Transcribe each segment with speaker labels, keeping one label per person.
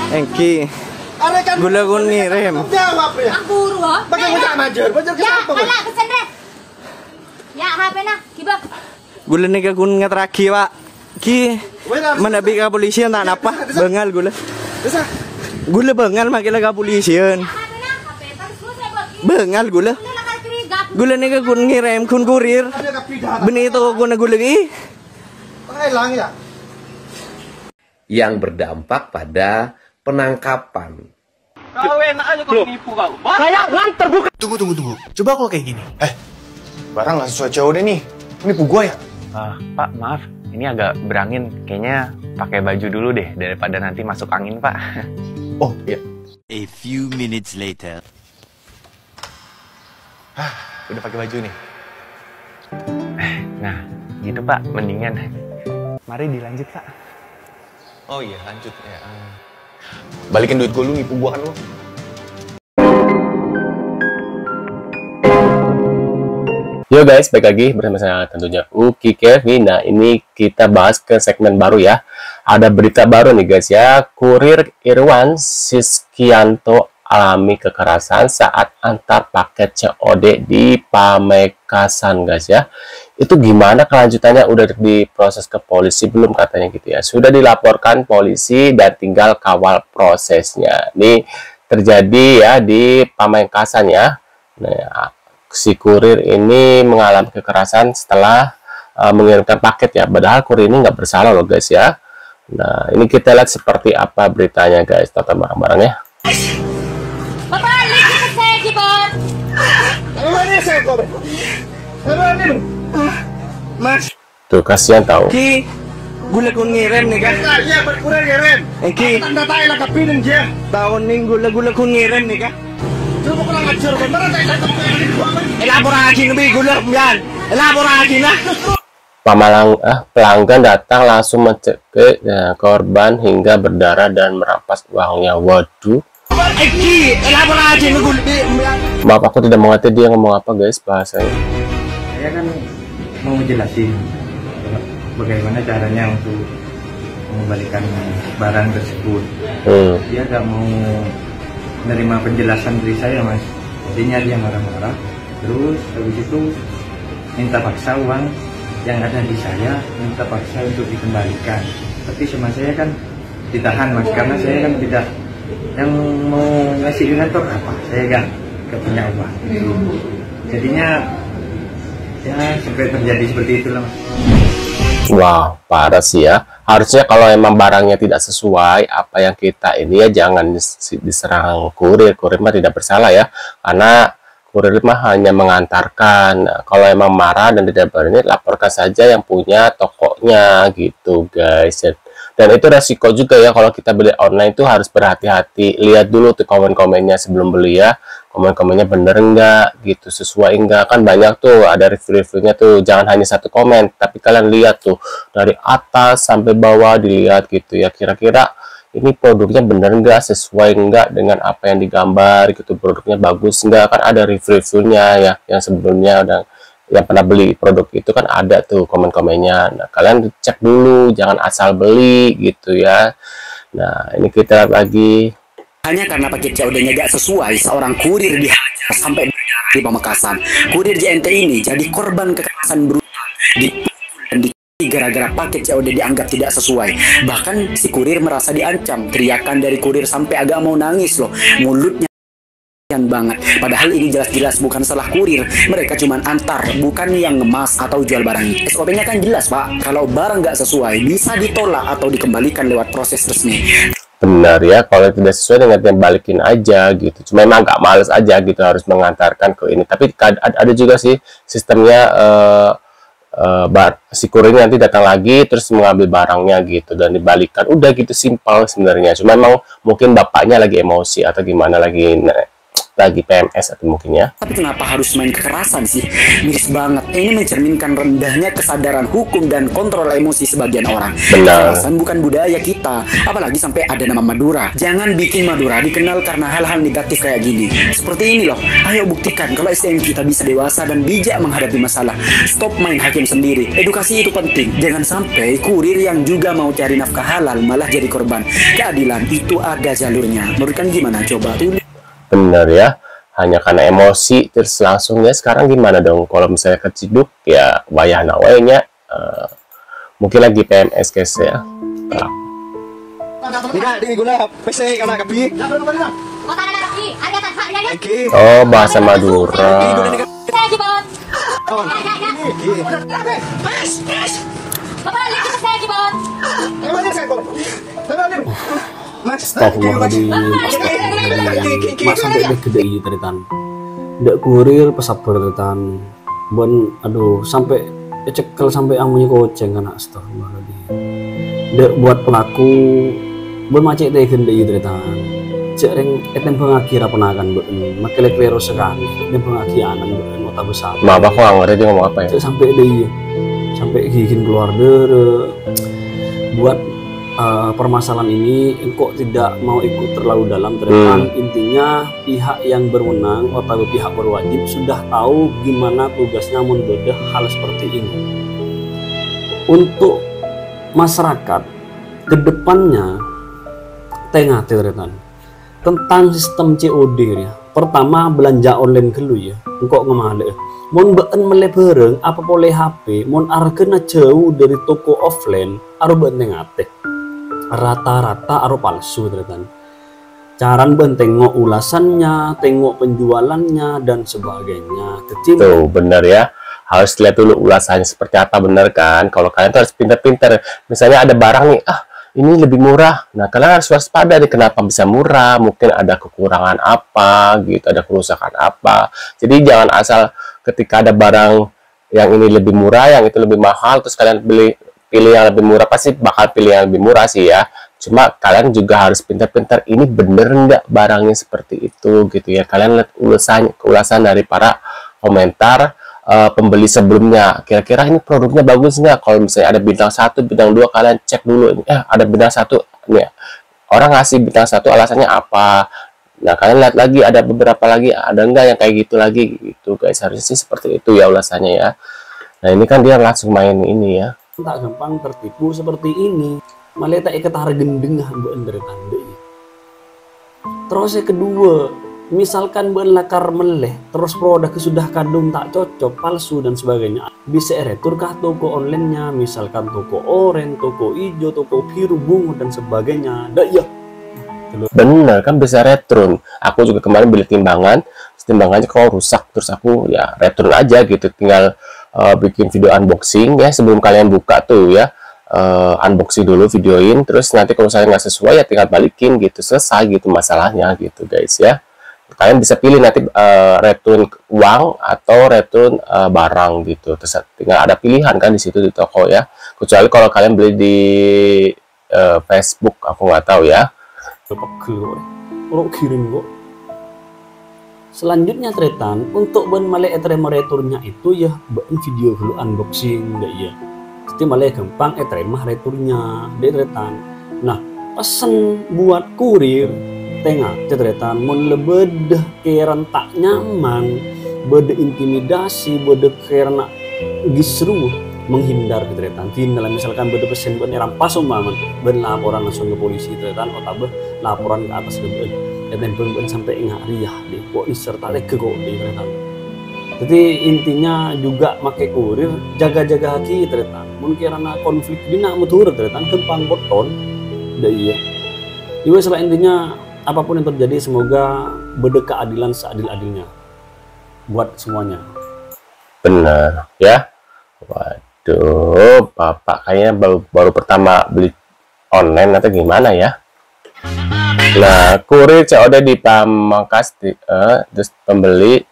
Speaker 1: Engki. Gula gun ngirim.
Speaker 2: Jawab ya.
Speaker 3: Aku buru ha.
Speaker 2: Bagaimana major? Major ke
Speaker 3: Ya,
Speaker 2: apa?
Speaker 3: kalah kesendret. Ya, HP na, kiba.
Speaker 1: Gula ni gun ngatraki Pak. Ki menabi ka polisian tak napa? Bengal gula.
Speaker 2: Desa.
Speaker 1: Gula bengal makila ka polisian.
Speaker 3: HP na, HP terus saya bagi.
Speaker 1: Bengal gula.
Speaker 3: Udah lah kiri gap.
Speaker 1: Gula ni gun ngirim kun kurir.
Speaker 2: Ada kapidana.
Speaker 1: Benito guna gula lagi.
Speaker 2: Hilang ya.
Speaker 4: Yang berdampak pada penangkapan.
Speaker 5: Kau enak aja kau nipu kau.
Speaker 2: Tunggu. Coba kalau kayak gini. Barang nggak sesuai COD nih. Ini pu gua ya?
Speaker 6: Pak, maaf. Ini agak berangin. Kayaknya pakai baju dulu deh daripada nanti masuk angin, Pak.
Speaker 2: Oh iya.
Speaker 7: A few minutes later.
Speaker 6: Udah pakai baju nih. Nah, gitu Pak, mendingan. Mari dilanjut, Pak.
Speaker 2: Oh iya lanjut ya. Balikin duit gua lu nipu gua kan lu.
Speaker 8: Yo guys, balik lagi bersama saya tentunya Uki Kevin. Nah, ini kita bahas ke segmen baru ya. Ada berita baru nih guys ya. Kurir Irwan Siskianto alami kekerasan saat antar paket COD di Pamekasan guys ya. Itu gimana kelanjutannya, udah diproses ke polisi belum katanya gitu ya. Sudah dilaporkan polisi dan tinggal kawal prosesnya. Ini terjadi ya di Pamekasan ya. Nah, si kurir ini mengalami kekerasan setelah mengirimkan paket ya. Padahal kurir ini nggak bersalah loh guys ya. Nah, ini kita lihat seperti apa beritanya guys. Tonton barang-barangnya.
Speaker 3: Bapak, lihat ke saya, Jibon.
Speaker 2: Mana saya kau? Mana? Mas.
Speaker 8: Tuh kasihan tahu.
Speaker 1: Ki gula gun ngirim nih kan.
Speaker 2: Iya berkurang keren.
Speaker 1: Engki
Speaker 2: Tanda tahu lah kapinin dia.
Speaker 1: tahun ning gula kun ngirim nih kan.
Speaker 2: Coba kurang ajar kan. Mana saya tahu gua.
Speaker 1: Elaborasi nabi gula yan. Elaborasi na.
Speaker 8: Pelanggan datang langsung mencekik korban hingga berdarah dan merampas uangnya. Waduh.
Speaker 1: Engki elaborasi na gula yan.
Speaker 8: Maaf aku tidak mengerti dia ngomong apa guys bahasanya.
Speaker 9: Saya kan mau menjelasin bagaimana caranya untuk mengembalikan barang tersebut. Dia nggak mau menerima penjelasan dari saya mas. Jadinya dia marah-marah. Terus habis itu minta paksa uang yang ada di saya, minta paksa untuk dikembalikan. Tapi sama saya kan ditahan mas, karena saya kan tidak yang mau ngasih donatur apa. Saya kan nggak punya uang. Jadinya ya sampai terjadi seperti itulah mas.
Speaker 8: Wow, parah sih ya. Harusnya kalau emang barangnya tidak sesuai apa yang kita ini ya jangan diserang kurir. Kurir mah tidak bersalah ya. Karena kurir mah hanya mengantarkan. Kalau emang marah dan tidak berani, laporkan saja yang punya tokonya gitu guys. Dan itu resiko juga ya kalau kita beli online tuh harus berhati-hati. Lihat dulu tuh komen-komennya sebelum beli ya. Komen-komennya bener enggak gitu, sesuai enggak. Kan banyak tuh ada review-reviewnya tuh. Jangan hanya satu komen, tapi kalian lihat tuh dari atas sampai bawah dilihat gitu ya. Kira-kira ini produknya bener enggak, sesuai enggak dengan apa yang digambar gitu. Produknya bagus enggak, kan ada review-reviewnya ya. Yang sebelumnya udah yang pernah beli produk itu kan ada tuh komen-komennya. Nah, kalian cek dulu, jangan asal beli gitu ya. Nah, ini kita lihat lagi.
Speaker 10: Hanya karena paket COD-nya gak sesuai, seorang kurir dihajar sampai di Pamekasan. Kurir JNT ini jadi korban kekerasan brutal dan gara-gara paket COD dianggap tidak sesuai. Bahkan si kurir merasa diancam. Teriakan dari kurir sampai agak mau nangis loh. Mulutnya banget. Padahal ini jelas-jelas bukan salah kurir. Mereka cuma antar, bukan yang ngemas atau jual barang. SOP-nya kan jelas pak. Kalau barang nggak sesuai bisa ditolak atau dikembalikan lewat proses resmi.
Speaker 8: Benar ya, kalau tidak sesuai dengan yang balikin aja gitu. Cuma emang nggak males aja gitu harus mengantarkan ke ini. Tapi ada juga sih sistemnya si kurir nanti datang lagi terus mengambil barangnya gitu dan dibalikan. Udah gitu simpel sebenarnya. Cuma emang mungkin bapaknya lagi emosi atau gimana lagi bagi PMS atau mungkin ya.
Speaker 10: Tapi kenapa harus main kekerasan sih? Miris banget. Ini mencerminkan rendahnya kesadaran hukum dan kontrol emosi sebagian orang.
Speaker 8: Benar.
Speaker 10: Kekerasan bukan budaya kita, apalagi sampai ada nama Madura. Jangan bikin Madura dikenal karena hal-hal negatif kayak gini. Seperti ini loh. Ayo buktikan kalau SDM kita bisa dewasa dan bijak menghadapi masalah. Stop main hakim sendiri. Edukasi itu penting. Jangan sampai kurir yang juga mau cari nafkah halal malah jadi korban. Keadilan itu ada jalurnya. Menurut kan gimana coba tuh?
Speaker 8: Bener ya, hanya karena emosi terus langsung ya. Sekarang gimana dong kalau misalnya keciduk ya wayah nawainya mungkin lagi PMS guys ya. Oh, bahasa Madura.
Speaker 11: Astagfirullahaladzim, astagfirullahaladzim. Mas sampai deh gede gitu teritan. Ndak kurir pesabar teritan. Bon, aduh, sampai cekel sampai amunya koceng kan, astagfirullahaladzim. Ndak buat pelaku, bon macet deh gede gitu teritan. Cek ring etem pengakhir apa nakan bon, makelek klero sekali. Etem pengakhiran bon, mata besar.
Speaker 8: Maaf aku nggak ngerti dia ngomong apa ya.
Speaker 11: Cek sampai deh, sampai gigin keluar dere. Buat permasalahan ini kok tidak mau ikut terlalu dalam ternyata intinya pihak yang berwenang atau pihak berwajib sudah tahu gimana tugasnya membedah hal seperti ini. Untuk masyarakat kedepannya tengah teretan tentang sistem COD ya. Pertama belanja online dulu ya. Engkau ngemale. Mon been mele bareng apa boleh HP, mon argena jauh dari toko offline aro ben tengate. Rata-rata aro palsu teretan. Caran ben tengok ulasannya, tengok penjualannya dan sebagainya.
Speaker 8: Tuh bener ya, harus lihat dulu ulasannya seperti apa, bener kan? Kalau kalian tuh harus pinter-pinter. Misalnya ada barang nih, ini lebih murah. Nah kalian harus waspada nih, kenapa bisa murah? Mungkin ada kekurangan apa gitu, ada kerusakan apa. Jadi jangan asal ketika ada barang yang ini lebih murah, yang itu lebih mahal, terus kalian pilih yang lebih murah. Pasti bakal pilih yang lebih murah sih ya. Cuma kalian juga harus pintar-pintar, ini bener nggak barangnya seperti itu gitu ya. Kalian lihat ulasan dari para komentar pembeli sebelumnya. Kira-kira ini produknya bagus nggak? Kalau misalnya ada bintang 1, bintang 2, kalian cek dulu. Ada bintang 1 nih, orang ngasih bintang 1 alasannya apa? Nah kalian lihat lagi, ada beberapa lagi, ada nggak yang kayak gitu lagi gitu guys. Harusnya sih seperti itu ya ulasannya ya. Nah ini kan dia langsung main ini ya.
Speaker 11: Tak gampang tertipu seperti ini, malah tak ikat harga gendeng buat tanda. Terus yang kedua, misalkan berlakar meleh, terus produk sudah kadung tak cocok, palsu dan sebagainya, bisa retur kah toko online-nya, misalkan toko oranye, toko hijau, toko biru, bunga dan sebagainya. Dah ya.
Speaker 8: Bener kan bisa return. Aku juga kemarin beli timbangannya kok rusak, terus aku ya return aja gitu, tinggal bikin video unboxing ya sebelum kalian buka tuh ya, unboxing dulu, videoin, terus nanti kalau misalnya nggak sesuai ya tinggal balikin gitu, selesai gitu masalahnya gitu guys ya. Kalian bisa pilih nanti return uang atau return barang gitu, terus tinggal ada pilihan kan di situ di toko ya, kecuali kalau kalian beli di Facebook, aku nggak tahu ya.
Speaker 11: Kirim kok. Selanjutnya tretan untuk ben male etrema returnya itu ya ben video dulu unboxing deh ya. Jadi male gampang etrema returnya deh tretan. Nah pesen buat kurir tengah tretan mun lebedah keran tak nyaman, bede intimidasi, bede karena gisru menghindar tretan. Tinggal misalkan bede pesen ben rampas umpama ben laporan langsung ke polisi tretan atau laporan ke atas bede. Dan pun sampai ingat riah deh, kok diserta lagi kok di tretan. Jadi intinya juga pakai kurir, jaga-jaga hati tretan. Mungkin karena konflik di nak mutur tretan, kempang boton, dah iya. Ibu selain intinya apapun yang terjadi semoga beda keadilan seadil-adilnya buat semuanya.
Speaker 8: Benar ya. Waduh, bapak kayaknya baru pertama beli online atau gimana ya? Nah, kurir COD di Pamangkas, terus pembeli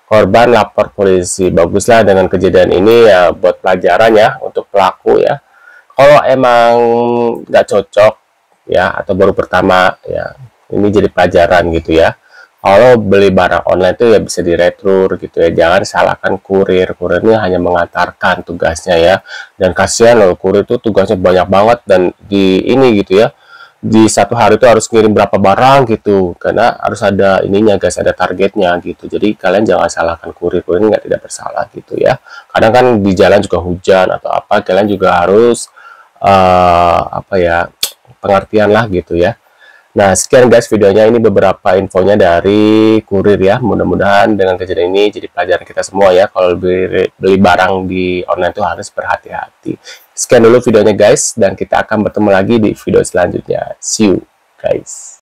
Speaker 8: korban lapor polisi. Baguslah dengan kejadian ini ya, buat pelajaran ya untuk pelaku ya. Kalau emang nggak cocok ya atau baru pertama ya, ini jadi pelajaran gitu ya. kalau beli barang online tuh ya bisa diretur gitu ya. Jangan salahkan kurir. Kurirnya hanya mengantarkan tugasnya ya. Dan kasihan loh, kurir itu tugasnya banyak banget, dan di ini gitu ya. Di satu hari itu harus ngirim berapa barang gitu, karena harus ada ininya guys, ada targetnya gitu. Jadi kalian jangan salahkan kurir nggak tidak bersalah gitu ya. Kadang kan di jalan juga hujan atau apa, kalian juga harus apa ya, pengertian lah gitu ya. Nah, sekian guys videonya, ini beberapa infonya dari kurir ya. Mudah-mudahan dengan kejadian ini jadi pelajaran kita semua ya, kalau beli barang di online itu harus berhati-hati. Sekian dulu videonya guys, dan kita akan bertemu lagi di video selanjutnya. See you guys.